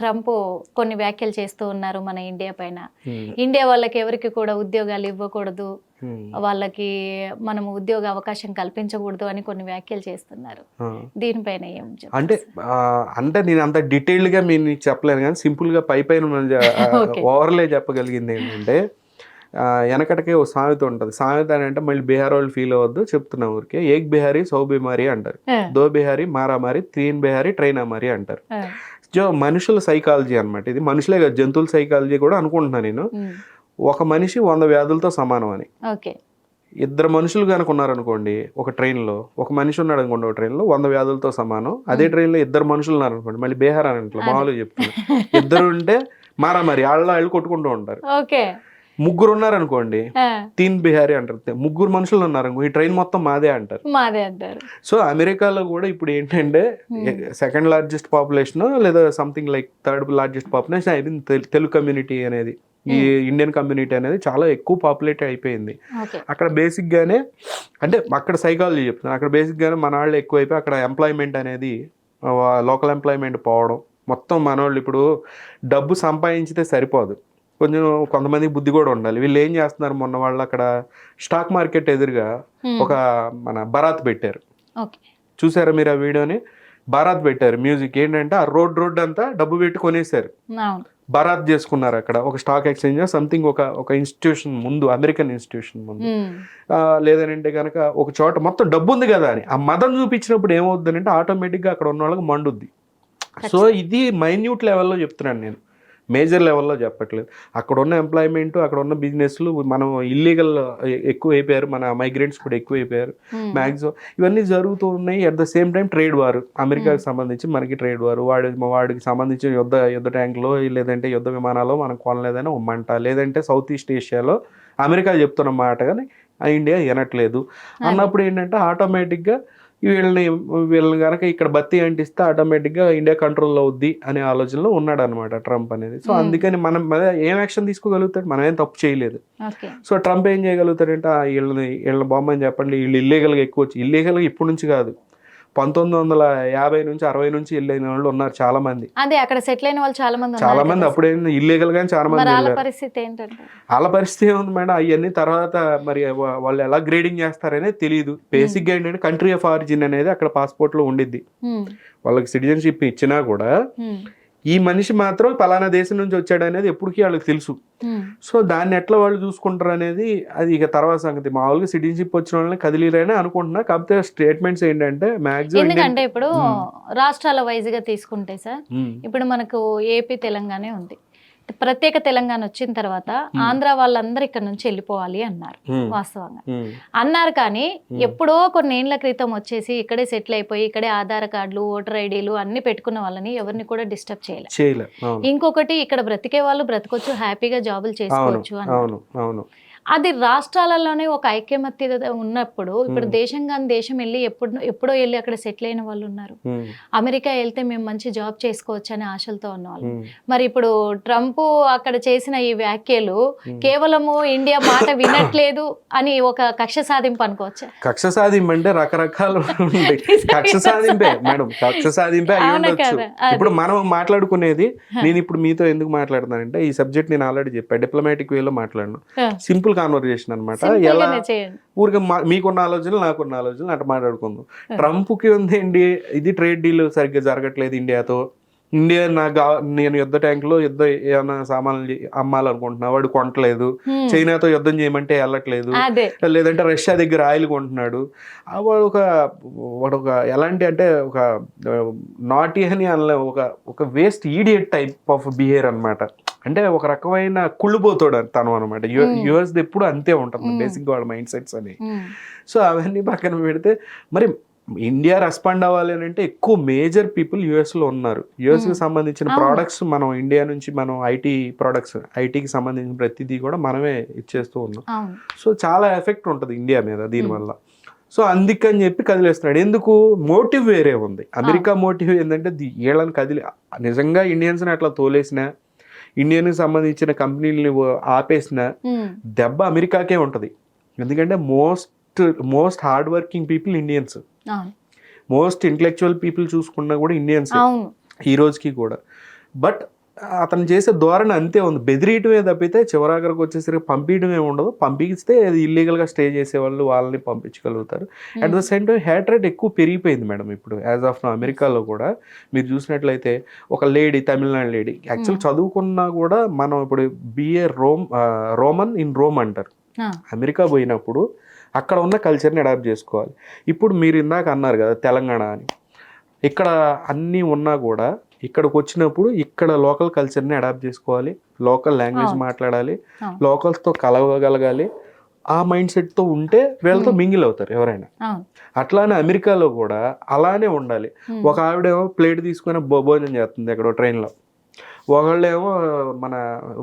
Trump కొన్ని వ్యాఖ్యలు చేస్తూ ఉన్నారు మన ఇండియా పైన. ఇండియా వాళ్ళకి ఎవరికి కూడా ఉద్యోగాలు ఇవ్వకూడదు, వాళ్ళకి మనము ఉద్యోగ అవకాశం కల్పించకూడదు అని కొన్ని వ్యాఖ్యలు చేస్తున్నారు. దీనిపైన ఏం అంటే అంటే నేను అంత డీటెయిల్డ్ గా మీరు చెప్పలేను కానీ సింపుల్ గా పైన ఓవర్లే చెప్పగలిగింది ఏంటంటే, వెనకటికే ఓ సామెత ఉంటుంది. సామెత అని అంటే మళ్ళీ బీహార్ వాళ్ళు ఫీల్ అవ్వద్దు, చెప్తున్నా ఊరికే. ఏక్ బిహారీ సౌ బిహారీ అంటారు, దో బిహారీ మారామారి, తీన్ బిహారీ ట్రైన్ అమారి అంటారు. సో మనుషుల సైకాలజీ అనమాట ఇది. మనుషులే కాదు, జంతువుల సైకాలజీ కూడా అనుకుంటున్నా నేను. ఒక మనిషి 100 వ్యాధులతో సమానం అని. ఇద్దరు మనుషులు కనుక ఉన్నారనుకోండి ఒక ట్రైన్లో, ఒక మనిషి ఉన్నాడు అనుకోండి ఒక ట్రైన్లో, 100 వ్యాధులతో సమానం. అదే ట్రైన్లో ఇద్దరు మనుషులు ఉన్నారనుకోండి, మళ్ళీ బీహార్ అని అంటారు, మామూలుగా చెప్తున్నారు. ఇద్దరు ఉంటే మారామారి, వాళ్ళు కొట్టుకుంటూ ఉంటారు. ముగ్గురు ఉన్నారనుకోండి తీన్ బిహారీ అంటారు. ముగ్గురు మనుషులు ఉన్నారు, ఈ ట్రైన్ మొత్తం మాదే అంటారు. సో అమెరికాలో కూడా ఇప్పుడు ఏంటంటే సెకండ్ లార్జెస్ట్ పాపులేషన్ లేదా something like third largest population అయిపోయింది తెలుగు కమ్యూనిటీ అనేది. ఈ ఇండియన్ కమ్యూనిటీ అనేది చాలా ఎక్కువ పాపులేట్ అయిపోయింది అక్కడ. బేసిక్ గానే అంటే అక్కడ సైకాలజీ చెప్తున్నాను, అక్కడ బేసిక్ గానే మన వాళ్ళు ఎక్కువ అయిపోయి అక్కడ ఎంప్లాయ్మెంట్ అనేది లోకల్ ఎంప్లాయ్మెంట్ పోవడం. మొత్తం మన వాళ్ళు ఇప్పుడు డబ్బు సంపాదించితే సరిపోదు, కొంతమంది బుద్ధి కూడా ఉండాలి. వీళ్ళు ఏం చేస్తున్నారు, మొన్న వాళ్ళు అక్కడ స్టాక్ మార్కెట్ ఎదురుగా ఒక మన బరాత్ పెట్టారు. చూసారా మీరు ఆ వీడియోని? బరాత్ పెట్టారు మ్యూజిక్. ఏంటంటే ఆ రోడ్ అంతా డబ్బు పెట్టి కొనేసారు, బరాత్ చేసుకున్నారు అక్కడ ఒక స్టాక్ ఎక్స్చేంజ్ సంథింగ్ ఒక ఇన్స్టిట్యూషన్ ముందు, అమెరికన్ ఇన్స్టిట్యూషన్ ముందు. లేదనంటే కనుక ఒక చోట మొత్తం డబ్బు ఉంది కదా అని ఆ మదం చూపించినప్పుడు ఏమవుద్ది అంటే ఆటోమేటిక్గా అక్కడ ఉన్న వాళ్ళకి మండుద్ది. సో ఇది మైన్యూట్ లెవెల్లో చెప్తున్నాను నేను, మేజర్ లెవెల్లో చెప్పట్లేదు. అక్కడ ఉన్న ఎంప్లాయ్మెంట్, అక్కడ ఉన్న బిజినెస్లు, మనం ఇల్లీగల్ ఎక్కువ అయిపోయారు, మన మైగ్రెంట్స్ కూడా ఎక్కువ అయిపోయారు మ్యాక్సిమం. ఇవన్నీ జరుగుతూ ఉన్నాయి. At the same time trade war, అమెరికాకి సంబంధించి మనకి ట్రేడ్ వార్, వాడికి సంబంధించిన యుద్ధ ట్యాంకులో లేదంటే యుద్ధ విమానాలు మనం కొనలేదని ఉమ్మంట, లేదంటే సౌత్ ఈస్ట్ ఏషియాలో అమెరికా చెప్తున్న మాట కానీ ఇండియా వినట్లేదు అన్నప్పుడు ఏంటంటే ఆటోమేటిక్గా వీళ్ళని కనుక ఇక్కడ బత్తి అంటిస్తే ఆటోమేటిక్గా ఇండియా కంట్రోల్లో అవుద్ది అనే ఆలోచనలో ఉన్నాడు అనమాట ట్రంప్ అనేది. సో అందుకని మనం ఏం యాక్షన్ తీసుకోగలుగుతాడు, మనం ఏం తప్పు చేయలేదు. సో ట్రంప్ ఏం చేయగలుగుతాడంటే వీళ్ళని బొమ్మని చెప్పండి, వీళ్ళు ఇల్లీగల్గా ఎక్కువ వచ్చి, ఇల్లీగల్గా ఇప్పటి నుంచి కాదు 1950 నుంచి 60 నుంచి వెళ్ళిన వాళ్ళు ఉన్నారు చాలా మంది. అదే అక్కడ సెటిల్ అయిన వాళ్ళు చాలా మంది అప్పుడే ఇల్లీగల్ గానీ చాలా మంది. వాళ్ళ పరిస్థితి ఏముంది మేడం, అవన్నీ తర్వాత మరి వాళ్ళు ఎలా గ్రేడింగ్ చేస్తారనే తెలియదు. బేసిక్ గా ఏంటంటే కంట్రీ ఆఫ్ ఆరిజిన్ అనేది అక్కడ పాస్పోర్ట్ లో ఉండిద్ది. వాళ్ళకి సిటిజన్షిప్ ఇచ్చినా కూడా ఈ మనిషి మాత్రం పలానా దేశం నుంచి వచ్చాడు అనేది ఎప్పటికీ వాళ్ళకి తెలుసు. సో దాన్ని ఎట్లా వాళ్ళు చూసుకుంటారు అనేది అది ఇక తర్వాత సంగతి. మామూలుగా సిటిజన్షిప్ వచ్చిన వాళ్ళని కదిలీరని అనుకుంటున్నా. కాకపోతే స్టేట్మెంట్స్ ఏంటంటే మాక్సిమం ఎందుకంటే ఇప్పుడు రాష్ట్రాల వైజ్ గా తీసుకుంటే సార్, ఇప్పుడు మనకు ఏపీ తెలంగాణ ఉంది. ప్రత్యేక తెలంగాణ వచ్చిన తర్వాత ఆంధ్ర వాళ్ళందరూ ఇక్కడ నుంచి వెళ్ళిపోవాలి అన్నారు, వాస్తవంగా అన్నారు. కానీ ఎప్పుడో కొన్ని ఏళ్ల క్రితం వచ్చేసి ఇక్కడే సెటిల్ అయిపోయి ఇక్కడే ఆధార్ కార్డులు, ఓటర్ ఐడీలు అన్ని పెట్టుకున్న వాళ్ళని ఎవరిని కూడా డిస్టర్బ్ చేయలేదు. ఇంకొకటి ఇక్కడ బ్రతికే వాళ్ళు బ్రతకొచ్చు, హ్యాపీగా జాబులు చేసుకోవచ్చు అన్నారు. అది రాష్ట్రాలలోనే ఒక ఐక్యమత్యత ఉన్నప్పుడు, ఇప్పుడు దేశం కానీ దేశం వెళ్ళి ఎప్పుడో వెళ్ళి అక్కడ సెటిల్ అయిన వాళ్ళు ఉన్నారు. అమెరికా వెళ్తే మేము మంచి జాబ్ చేసుకోవచ్చు అనే ఆశలతో ఉన్నవాళ్ళు. మరి ఇప్పుడు ట్రంప్ అక్కడ చేసిన ఈ వ్యాఖ్యలు కేవలము ఇండియా మాట వినట్లేదు అని ఒక కక్ష సాధింపు అనుకోవచ్చా? కక్ష సాధింపు అంటే రకరకాలు కక్ష సాధింపే మేడం, కక్ష సాధింపే అయి ఉండొచ్చు. ఇప్పుడు మనం మాట్లాడుకునేది, నేను ఇప్పుడు మీతో ఎందుకు మాట్లాడుతానంటే ఈ సబ్జెక్ట్ నేను ఆల్రెడీ చెప్పాను, డిప్లొమాటిక్ వేలో మాట్లాడను, సింపుల్ కాన్వర్జేషన్ అనమాట. ఎలా ఊరికే మీకున్న ఆలోచనలు నాకున్న ఆలోచనలు అట్లా మాట్లాడుకుందాం. ట్రంప్కి ఉందేంటి, ఇది ట్రేడ్ డీల్ సరిగ్గా జరగట్లేదు ఇండియాతో. ఇండియా నేను యుద్ధ ట్యాంకులో ఏమైనా సామాన్లు అమ్మాలనుకుంటున్నా, వాడు కొనట్లేదు. చైనాతో యుద్ధం చేయమంటే వెళ్ళట్లేదు. లేదంటే రష్యా దగ్గర ఆయిల్ కొంటున్నాడు. వాడు ఒక ఎలాంటి అంటే ఒక నాటీ అని అనలే, ఒక waste idiot type of behaviour అనమాట. అంటే ఒక రకమైన కుళ్ళిపోతాడు తను అనమాట. యుఎస్ ఎప్పుడు అంతే ఉంటుంది బేసిక్గా వాళ్ళ మైండ్ సెట్స్ అని. సో అవన్నీ పక్కన పెడితే మరి ఇండియా రెస్పాండ్ అవ్వాలి అని అంటే ఎక్కువ మేజర్ పీపుల్ యుఎస్లో ఉన్నారు. యుఎస్కి సంబంధించిన ప్రోడక్ట్స్ మనం ఇండియా నుంచి మనం ఐటీకి సంబంధించిన ప్రతిదీ కూడా మనమే ఇచ్చేస్తూ ఉన్నాం. సో చాలా ఎఫెక్ట్ ఉంటుంది ఇండియా మీద దీనివల్ల. సో అందుకని చెప్పి కదిలేస్తున్నాడు. ఎందుకు? మోటివ్ వేరే ఉంది. అమెరికా మోటివ్ ఏంటంటే వీళ్ళని నిజంగా ఇండియన్స్ని అట్లా తోలేసిన, ఇండియన్కి సంబంధించిన కంపెనీలని ఆపేసిన దెబ్బ అమెరికాకే ఉంటుంది. ఎందుకంటే most hard working people Indians, most intellectual people చూసుకున్నా కూడా ఇండియన్స్ ఈ రోజుకి కూడా. బట్ అతను చేసే ధోరణి అంతే ఉంది, బెదిరియటమే తప్పితే చివరాఖరికి వచ్చేసరికి పంపించడమే ఉండదు. పంపిస్తే అది ఇల్లీగల్గా స్టే చేసేవాళ్ళు వాళ్ళని పంపించగలుగుతారు. At the same time hate rate ఎక్కువ పెరిగిపోయింది మేడం ఇప్పుడు యాజ్ ఆఫ్ నౌ. అమెరికాలో కూడా మీరు చూసినట్లయితే ఒక లేడీ, తమిళనాడు లేడీ యాక్చువల్ చదువుకున్నా కూడా మనం ఇప్పుడు బిఏ రోమన్ ఇన్ రోమ్ అంటారు. అమెరికా పోయినప్పుడు అక్కడ ఉన్న కల్చర్ని అడాప్ట్ చేసుకోవాలి. ఇప్పుడు మీరు ఇందాక అన్నారు కదా తెలంగాణ అని, ఇక్కడ అన్నీ ఉన్నా కూడా ఇక్కడికి వచ్చినప్పుడు ఇక్కడ లోకల్ కల్చర్ని అడాప్ట్ చేసుకోవాలి, లోకల్ లాంగ్వేజ్ మాట్లాడాలి, లోకల్స్తో కలవగలగాలి. ఆ మైండ్ సెట్తో ఉంటే వీళ్ళతో మింగిల్ అవుతారు ఎవరైనా. అట్లానే అమెరికాలో కూడా అలానే ఉండాలి. ఒక ఆవిడేమో ప్లేట్ తీసుకొని భోజనం చేస్తుంది ఎక్కడో ట్రైన్లో, ఒకళ్ళేమో మన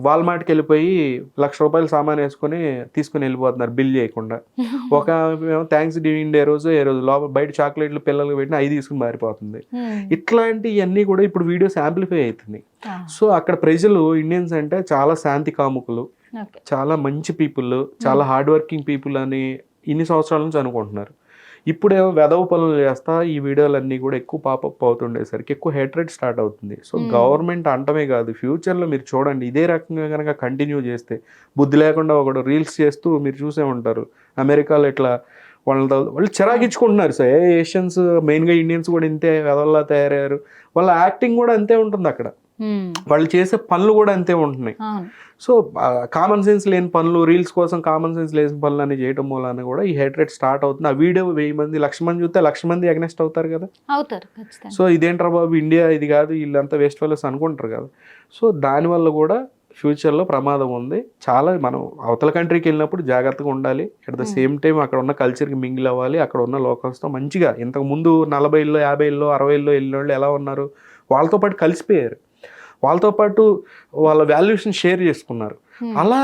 వాల్మార్ట్కి వెళ్ళిపోయి ₹1,00,000 సామాన్ వేసుకొని తీసుకుని వెళ్ళిపోతున్నారు బిల్ చేయకుండా. ఒక ఏమో థ్యాంక్స్ గివింగ్ డే రోజు ఏ రోజు లోపల బయట చాక్లెట్లు పిల్లలకు పెట్టిన అవి తీసుకుని మారిపోతుంది. ఇట్లాంటివన్నీ కూడా ఇప్పుడు వీడియోస్ యాంప్లిఫై అవుతున్నాయి. సో అక్కడ ప్రజలు ఇండియన్స్ అంటే చాలా శాంతి కాముకులు, చాలా మంచి పీపుల్, చాలా హార్డ్ వర్కింగ్ పీపుల్ అని ఇన్ని సంవత్సరాల నుంచి అనుకుంటున్నారు. ఇప్పుడేమో వెధవ పనులు చేస్తా ఈ వీడియోలన్నీ కూడా ఎక్కువ పాపప్ అవుతుండేసరికి ఎక్కువ హేట్రేట్ స్టార్ట్ అవుతుంది. సో గవర్నమెంట్ అంటమే కాదు, ఫ్యూచర్లో మీరు చూడండి ఇదే రకంగా కనుక కంటిన్యూ చేస్తే, బుద్ధి లేకుండా ఒకడు రీల్స్ చేస్తూ మీరు చూసే ఉంటారు అమెరికాలో ఇట్లా వాళ్ళు చిరాకించుకుంటున్నారు. సో ఏషియన్స్ మెయిన్గా ఇండియన్స్ కూడా ఇంతే వెధవల్లా తయారయ్యారు. వాళ్ళ యాక్టింగ్ కూడా అంతే ఉంటుంది అక్కడ, వాళ్ళు చేసే పనులు కూడా అంతే ఉంటున్నాయి. సో కామన్ సెన్స్ లేని పనులు, రీల్స్ కోసం కామన్ సెన్స్ లేని పనులు అని చేయడం మూలాన కూడా ఈ హేట్రేట్ స్టార్ట్ అవుతుంది. ఆ వీడియో 1000 మంది 1,00,000 మంది చూస్తే 1,00,000 మంది అగ్నెస్ట్ అవుతారు కదా. సో ఇదేంట్రా బాబు ఇండియా ఇది కాదు, వీళ్ళంతా వేస్ట్ ఫెలోస్ అనుకుంటారు కదా. సో దానివల్ల కూడా ఫ్యూచర్లో ప్రమాదం ఉంది. చాలా మనం అవతల కంట్రీకి వెళ్ళినప్పుడు జాగ్రత్తగా ఉండాలి. అట్ ద సేమ్ టైం అక్కడ ఉన్న కల్చర్కి మింగిల్ అవ్వాలి. అక్కడ ఉన్న లోకల్స్తో మంచిగా, ఇంతకుముందు 40లో 50లో 60లో వెళ్ళిన వాళ్ళు ఎలా ఉన్నారు, వాళ్ళతో పాటు కలిసిపోయారు, వాళ్ళతో పాటు వాళ్ళ వాల్యూషన్ షేర్ చేసుకున్నారు. అలా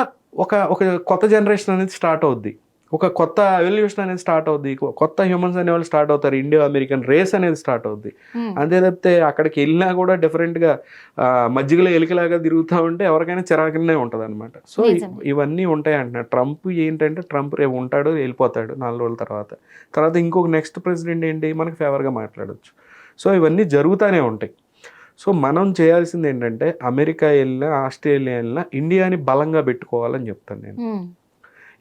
ఒక కొత్త జనరేషన్ అనేది స్టార్ట్ అవుద్ది, ఒక కొత్త ఎవల్యూషన్ అనేది స్టార్ట్ అవుద్ది, కొత్త హ్యూమన్స్ అనేవాళ్ళు స్టార్ట్ అవుతారు, ఇండియో అమెరికన్ రేస్ అనేది స్టార్ట్ అవుద్ది. అంతే తప్పితే అక్కడికి వెళ్ళినా కూడా డిఫరెంట్గా మజ్జిగలో ఎలికలాగా తిరుగుతూ ఉంటే ఎవరికైనా చిరాకునే ఉంటుంది అనమాట. సో ఇవన్నీ ఉంటాయి అంటున్నారు. ట్రంప్ ఏంటంటే ట్రంప్ రేపు ఉంటాడు, వెళ్ళిపోతాడు 4 రోజుల తర్వాత ఇంకొక నెక్స్ట్ ప్రెసిడెంట్ ఏంటి మనకు ఫేవర్గా మాట్లాడవచ్చు. సో ఇవన్నీ జరుగుతూనే ఉంటాయి. సో మనం చేయాల్సింది ఏంటంటే అమెరికా వెళ్ళినా, ఆస్ట్రేలియా వెళ్ళినా ఇండియాని బలంగా పెట్టుకోవాలని చెప్తాను నేను.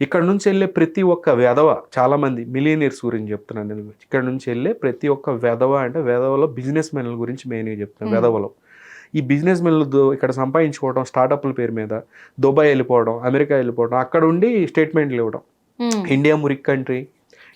ఇక్కడ నుంచి వెళ్ళే ప్రతి ఒక్క వెధవ, చాలామంది మిలియనీర్స్ గురించి చెప్తున్నాను నేను. ఇక్కడ నుంచి వెళ్ళే ప్రతి ఒక్క వెధవ అంటే వెధవలో బిజినెస్ మెన్ల గురించి మెయిన్గా చెప్తాను. వెధవలో ఈ బిజినెస్ మెన్లు ఇక్కడ సంపాదించుకోవడం, స్టార్టప్ల పేరు మీద దుబాయ్ వెళ్ళిపోవడం, అమెరికా వెళ్ళిపోవడం, అక్కడ ఉండి స్టేట్మెంట్లు ఇవ్వడం, ఇండియా మురిక్ కంట్రీ,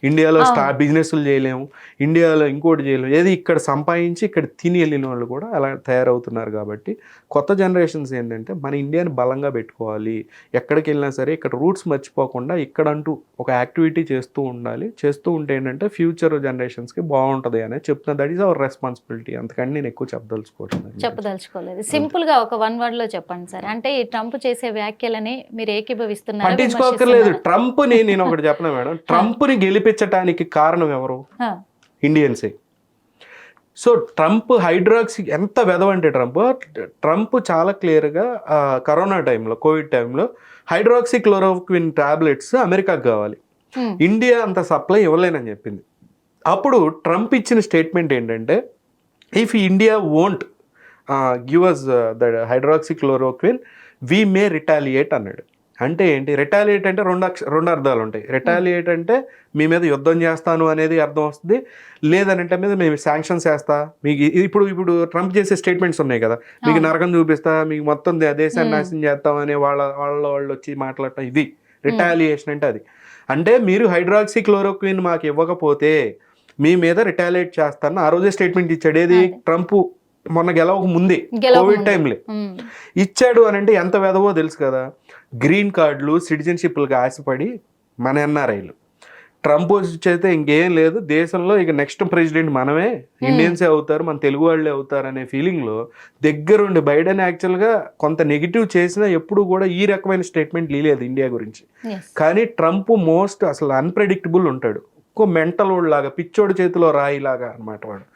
ఇండియాలో బిజినెస్లు చేయలేము, ఇండియాలో ఇంకోటి చేయలేము, ఏది ఇక్కడ సంపాదించి ఇక్కడ తిని వెళ్ళిన వాళ్ళు కూడా అలా తయారవుతున్నారు. కాబట్టి కొత్త జనరేషన్స్ ఏంటంటే మన ఇండియాని బలంగా పెట్టుకోవాలి, ఎక్కడికి వెళ్ళినా సరే ఇక్కడ రూట్స్ మర్చిపోకుండా ఇక్కడంటూ ఒక యాక్టివిటీ చేస్తూ ఉండాలి. చేస్తూ ఉంటే ఏంటంటే ఫ్యూచర్ జనరేషన్స్కి బాగుంటుంది అనేది చెప్తున్నా. That is our responsibility. అందుకని నేను ఎక్కువ చెప్పదలుచుకోలేదు. సింపుల్గా ఒక 1 wordలో చెప్పండి సార్. అంటే ఈ ట్రంప్ చేసే వ్యాఖ్యలని మీరు ఏకీభవిస్తున్నారు? పట్టించుకోకర్లేదు. ట్రంప్ని నేను ఒకటి చెప్పనా మేడం, ట్రంప్ని గెలిపించడానికి కారణం ఎవరు? ఇండియన్సే. సో ట్రంప్ హైడ్రాక్సీ ఎంత వెదవంటే ట్రంప్ చాలా క్లియర్గా కరోనా టైంలో, కోవిడ్ టైంలో హైడ్రాక్సీ క్లోరోక్విన్ టాబ్లెట్స్ అమెరికాకు కావాలి, ఇండియా అంత సప్లై ఇవ్వలేనని చెప్పింది. అప్పుడు ట్రంప్ ఇచ్చిన స్టేట్మెంట్ ఏంటంటే if India won't give us the hydroxychloroquine we may retaliate అన్నాడు. అంటే ఏంటి రిటాలియేట్ అంటే రెండు అర్థాలు ఉంటాయి. రిటాలియేట్ అంటే మీ మీద యుద్ధం చేస్తాను అనేది అర్థం వస్తుంది, లేదనంటే మీద మేము శాంక్షన్స్ వేస్తా మీకు. ఇప్పుడు ట్రంప్ చేసే స్టేట్మెంట్స్ ఉన్నాయి కదా, మీకు నరకం చూపిస్తా, మీకు మొత్తం దేశాన్ని నాశనం చేస్తామని వాళ్ళు వచ్చి మాట్లాడటం, ఇది రిటాలియేషన్ అంటే. అది అంటే మీరు హైడ్రాక్సీ క్లోరోక్విన్ మాకు ఇవ్వకపోతే మీ మీద రిటాలియేట్ చేస్తాను ఆ రోజే స్టేట్మెంట్ ఇచ్చాడు. ఏది ట్రంప్ మొన్న గెలవక ముందే కోవిడ్ టైంలో ఇచ్చాడు అని అంటే ఎంత వెదవో తెలుసు కదా. గ్రీన్ కార్డులు, సిటిజన్షిప్లకు ఆశపడి మన ఎన్ఆర్ఐలు, ట్రంప్ వచ్చైతే ఇంకేం లేదు దేశంలో, ఇక నెక్స్ట్ ప్రెసిడెంట్ మనమే, ఇండియన్సే అవుతారు, మన తెలుగు వాళ్ళే అవుతారు అనే ఫీలింగ్లో దగ్గరుండి బైడెన్ యాక్చువల్గా కొంత నెగిటివ్ చేసినా ఎప్పుడు కూడా ఈ రకమైన స్టేట్మెంట్ లేదు ఇండియా గురించి. కానీ ట్రంప్ మోస్ట్ అసలు అన్ప్రెడిక్టబుల్ ఉంటాడు, ఇంకో మెంటల్ లాగా, పిచ్చోడి చేతిలో రాయిలాగా అనమాట. వాడు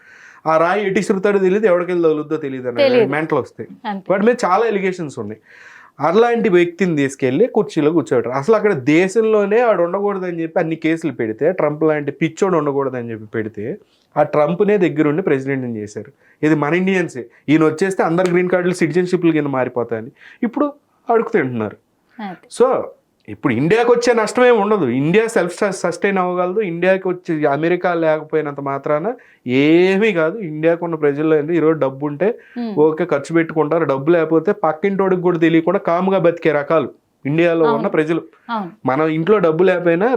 ఆ రాయి ఎటు ఇసురుతాడో తెలియదు, ఎవరికెళ్ళి తగులుద్దో తెలియదు అనే మెంటల్ వస్తాయి. వాటి మీద చాలా ఎలిగేషన్స్ ఉన్నాయి. అలాంటి వ్యక్తిని తీసుకెళ్ళి కుర్చీలో కూర్చోబెట్టారు. అసలు అక్కడ దేశంలోనే ఆడు ఉండకూడదని చెప్పి అన్ని కేసులు పెడితే, ట్రంప్ లాంటి పిచ్చోడు ఉండకూడదని చెప్పి పెడితే ఆ ట్రంప్నే దగ్గరుండి ప్రెసిడెంట్ని చేశారు. ఇది మన ఇండియన్సే, ఈయన వచ్చేస్తే అందరు గ్రీన్ కార్డులు సిటిజన్షిప్లు కింద మారిపోతాయని ఇప్పుడు అడుగు తింటున్నారు. సో ఇప్పుడు ఇండియాకి వచ్చే నష్టం ఏమి ఉండదు, ఇండియా సెల్ఫ్ సస్టైన్ అవ్వగలదు. ఇండియాకి వచ్చి అమెరికా లేకపోయినంత మాత్రాన ఏమీ కాదు. ఇండియాకు ఉన్న ప్రజల్లో ఈరోజు డబ్బు ఉంటే ఓకే ఖర్చు పెట్టుకుంటారు, డబ్బు లేకపోతే పక్కింటోడికి కూడా తెలియకుండా కాముగా బతికే రకాలు ఇండియాలో ఉన్న ప్రజలు. మన ఇంట్లో డబ్బు లేకపోయినా,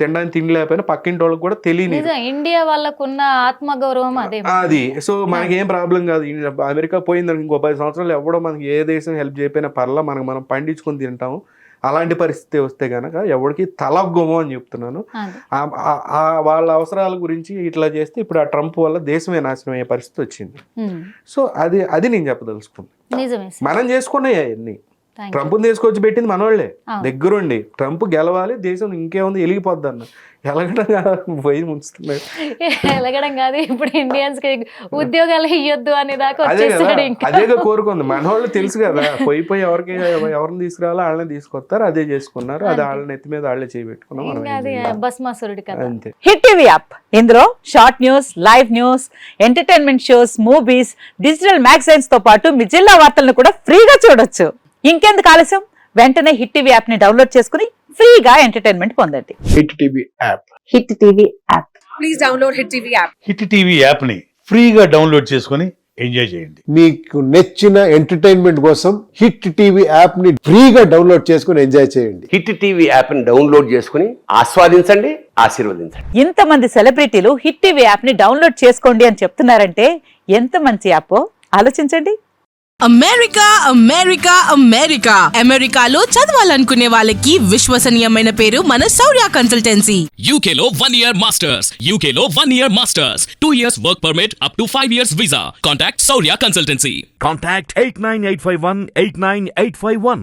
తినడానికి తిండి లేకపోయినా పక్కింటి వాళ్ళకి కూడా తెలియని ఇండియా వాళ్ళకున్న ఆత్మగౌరవం అది. సో మనకేం ప్రాబ్లం కాదు. అమెరికా పోయిందని ఇంకో 10 సంవత్సరాలు ఎవడో మనకి ఏ దేశం హెల్ప్ చేయకపోయినా పర్లా, మనం పండించుకొని తింటాము. అలాంటి పరిస్థితి వస్తే కనుక ఎవరికి తలగ్గోమో అని చెప్తున్నాను. వాళ్ళ అవసరాల గురించి ఇట్లా చేస్తే ఇప్పుడు ఆ ట్రంప్ వల్ల దేశమే నాశనం అయ్యే పరిస్థితి వచ్చింది. సో అది నేను చెప్పదలుచుకున్నాను. మనం చేసుకున్నాయి అవన్నీ. ట్రంప్ తీసుకొచ్చి పెట్టింది మనోళ్లే దగ్గరుండి. ట్రంప్ గెలవాలి, దేశం ఇంకేముంది వెలిగిపోద్ది అన్న. పోయి ముంచుతున్నాడు. ఎలగడం కాదు, ఇప్పుడు ఇండియన్స్ కి ఉద్యోగాలు ఇవ్వద్దు అనే దాకా అదేగా కోరుకుంది. మనోళ్ళు తెలుసు కదా, పోయి ఎవరిని తీసుకురావాలో వాళ్ళని తీసుకొస్తారు, అదే చేసుకున్నారు. అది వాళ్ళ నెత్తి మీద వాళ్ళే చేయబెట్టుకున్నాం. భస్మాసురుడి కదా. అంతే. హిట్ టీవీ యాప్, ఇందులో short news, live news, entertainment shows, movies, digital magazines తో పాటు మీ జిల్లా వార్తలను కూడా ఫ్రీగా చూడొచ్చు. ఇంకెందుకు ఆలస్యం, వెంటనే హిట్ టీవీ యాప్ ని డౌన్లోడ్ చేసుకుని ఫ్రీగా ఎంటర్టైన్మెంట్ పొందండి. Hit TV app. Hit TV app. Please download hit TV app. Hit TV app ని ఫ్రీగా డౌన్లోడ్ చేసుకుని ఎంజాయ్ చేయండి. మీకు నచ్చిన ఎంటర్టైన్మెంట్ కోసం హిట్ టీవీ యాప్ ని ఫ్రీగా డౌన్లోడ్ చేసుకుని ఎంజాయ్ చేయండి. హిట్ టీవీ యాప్ ని డౌన్లోడ్ చేసుకుని ఆస్వాదించండి, ఆశీర్వదించండి. ఇంతమంది సెలబ్రిటీలు హిట్ టీవీ యాప్ ని డౌన్లోడ్ చేసుకోండి అని చెప్తున్నారంటే ఎంత మంచి యాప్ ఆలోచించండి. అమెరికా అమెరికా అమెరికా అమెరికాలో చదవాలనుకునే వాళ్ళకి విశ్వసనీయమైన పేరు మన శౌర్య కన్సల్టెన్సీ. UK లో 1 year masters, UK లో 1 year masters, 2 years work permit up to 5 years visa. Contact Saurya Consultancy. Contact 89851 89851.